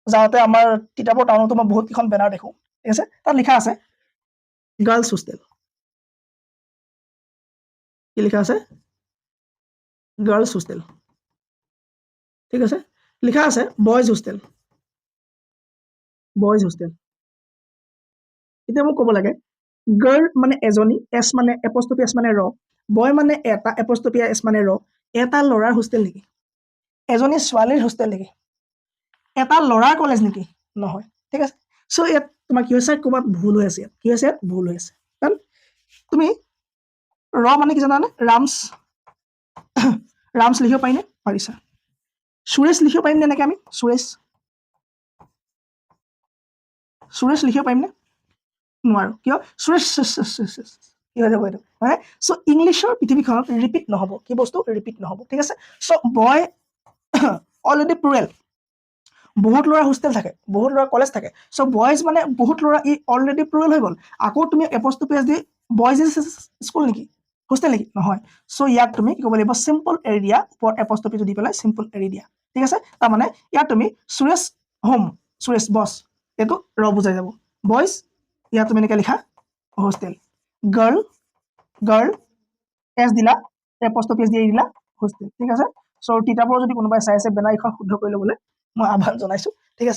যাওঁতে আমাৰ তিতাবৰ টাউনতো মই বহুত কেইখন বেনাৰ দেখোঁ, ঠিক আছে। তাত লিখা আছে গাৰ্লছ হোষ্টেল। কি লিখা আছে? গাৰ্লছ হোষ্টেল, ঠিক আছে। লিখা আছে বইজ হোষ্টেল, বইজ হোষ্টেল। এতিয়া মোক ক'ব লাগে গাৰ্ল মানে এজনী, এছ মানে এপষ্ট্ৰফি এছ মানে ৰ, বয় মানে এটা, এপষ্ট্ৰফি এছ মানে ৰ। এটা ল'ৰাৰ হোষ্টেল নেকি? এজনী ছোৱালীৰ হোষ্টেল নেকি? এটা ল'ৰাৰ কলেজ নেকি? নহয়, ঠিক আছে। চ' ইয়াত তোমাৰ কি হৈছে, ক'ৰবাত ভুল হৈ আছে। ইয়াত কি হৈছে? ইয়াত ভুল হৈ আছে। কাৰণ তুমি ৰ মানে কি জানানে? ৰামছ ৰামছ লিখিব পাৰিনে? পাৰিছা। সুৰেশ লিখিব পাৰিম নে এনেকে আমি? সুৰেশ লিখিব পাৰিমনে? নোৱাৰো। কিয়? সুৰেশ কি হৈ যাব এইটো, হয়। চ' ইংলিছৰ পৃথিৱীখনত ৰিপিট নহ'ব। কি বস্তু? ৰিপিট নহ'ব, ঠিক আছে। চ' বয় অলৰেডি প্লুৰেল, বহুত ল'ৰা হোষ্টেল থাকে, বহুত ল'ৰা কলেজ থাকে। চ' বইজ মানে বহুত ল'ৰা, ই অলৰেডি প্লুৰেল হৈ গ'ল। আকৌ তুমি apostrophe S the boys is school নেকি? হোষ্টেল নেকি? নহয়। চ' ইয়াত তুমি কি ক'ব লাগিব? চিম্পল এৰি দিয়া, ওপৰত এপষ্ট্ৰফিটো দি পেলাই চিম্পল এৰি দিয়া, ঠিক আছে। তাৰমানে ইয়াত তুমি সুৰেশ হোম, সুৰেশ বছ, এইটো ৰ বুজাই যাব। বইজ ইয়াত তুমি এনেকৈ লিখা হোষ্টেল। গাৰ্ল এছ দিলা, এপষ্ট্ৰফি এছ দি এৰি দিলা হোষ্টেল, ঠিক আছে। চ' তিতাবৰ যদি কোনোবাই চাই আছে বেনাৰ এইখন শুদ্ধ কৰি ল'বলৈ মই আহ্বান জনাইছোঁ, ঠিক আছে।